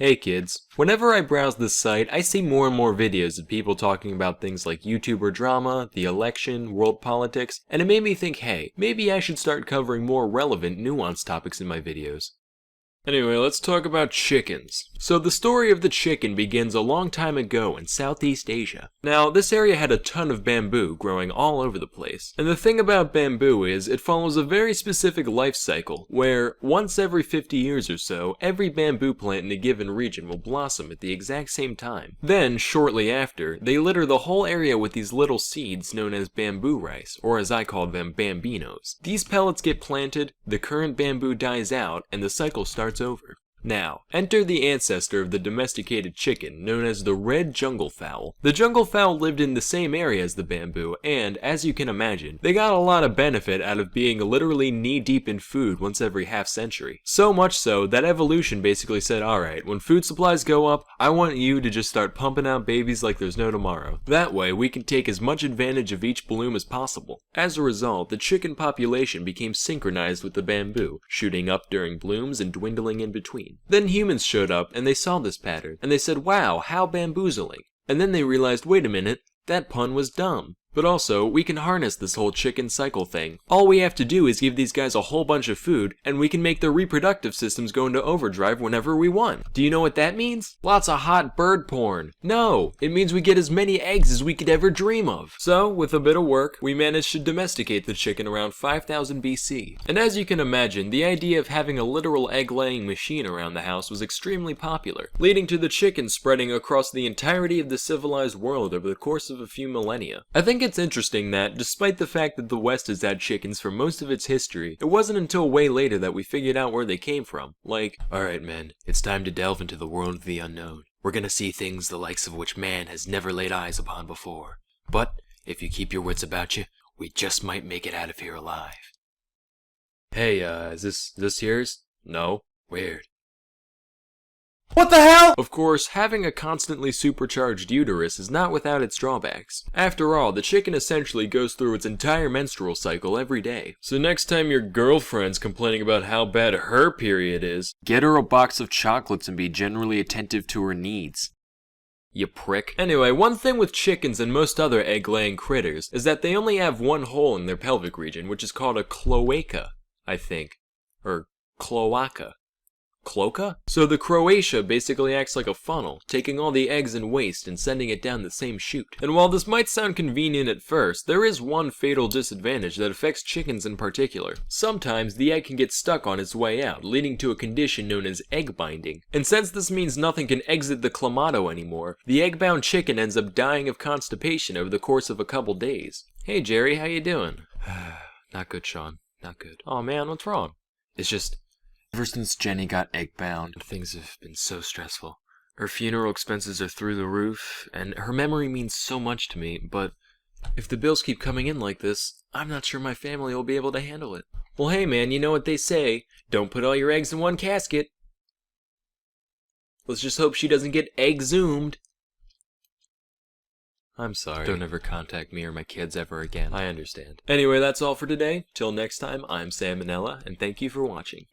Hey kids, whenever I browse this site, I see more and more videos of people talking about things like YouTuber drama, the election, world politics, and it made me think, hey, maybe I should start covering more relevant, nuanced topics in my videos. Anyway, let's talk about chickens. So the story of the chicken begins a long time ago in Southeast Asia. Now, this area had a ton of bamboo growing all over the place. And the thing about bamboo is, it follows a very specific life cycle, where once every 50 years or so, every bamboo plant in a given region will blossom at the exact same time. Then, shortly after, they litter the whole area with these little seeds known as bamboo rice, or as I call them, bambinos. These pellets get planted, the current bamboo dies out, and the cycle starts over. Now, enter the ancestor of the domesticated chicken, known as the red jungle fowl. The jungle fowl lived in the same area as the bamboo, and, as you can imagine, they got a lot of benefit out of being literally knee-deep in food once every half-century. So much so that evolution basically said, alright, when food supplies go up, I want you to just start pumping out babies like there's no tomorrow. That way, we can take as much advantage of each bloom as possible. As a result, the chicken population became synchronized with the bamboo, shooting up during blooms and dwindling in between. Then humans showed up and they saw this pattern, and they said, wow, how bamboozling. And then they realized, wait a minute, that pun was dumb. But also, we can harness this whole chicken cycle thing. All we have to do is give these guys a whole bunch of food, and we can make their reproductive systems go into overdrive whenever we want. Do you know what that means? Lots of hot bird porn. No, it means we get as many eggs as we could ever dream of. So, with a bit of work, we managed to domesticate the chicken around 5000 BC. And as you can imagine, the idea of having a literal egg-laying machine around the house was extremely popular, leading to the chicken spreading across the entirety of the civilized world over the course of a few millennia. I think it's interesting that, despite the fact that the West has had chickens for most of its history, it wasn't until way later that we figured out where they came from. Like, alright men, it's time to delve into the world of the unknown. We're gonna see things the likes of which man has never laid eyes upon before. But, if you keep your wits about you, we just might make it out of here alive. Hey, is this yours? No? Weird. What the hell? Of course, having a constantly supercharged uterus is not without its drawbacks. After all, the chicken essentially goes through its entire menstrual cycle every day. So next time your girlfriend's complaining about how bad her period is, get her a box of chocolates and be generally attentive to her needs. You prick. Anyway, one thing with chickens and most other egg-laying critters is that they only have one hole in their pelvic region, which is called a cloaca, I think. Or cloaca. Cloaca? So the Croatia basically acts like a funnel, taking all the eggs and waste and sending it down the same chute. And while this might sound convenient at first, there is one fatal disadvantage that affects chickens in particular. Sometimes the egg can get stuck on its way out, leading to a condition known as egg binding. And since this means nothing can exit the clamato anymore, the egg-bound chicken ends up dying of constipation over the course of a couple days. Hey Jerry, how you doing? Not good, Sean. Not good. Oh man, what's wrong? It's just, ever since Jenny got egg-bound, things have been so stressful. Her funeral expenses are through the roof, and her memory means so much to me, but if the bills keep coming in like this, I'm not sure my family will be able to handle it. Well, hey man, you know what they say, don't put all your eggs in one casket. Let's just hope she doesn't get egg-zoomed. I'm sorry. Don't ever contact me or my kids ever again. I understand. Anyway, that's all for today. Till next time, I'm Salmonella, and thank you for watching.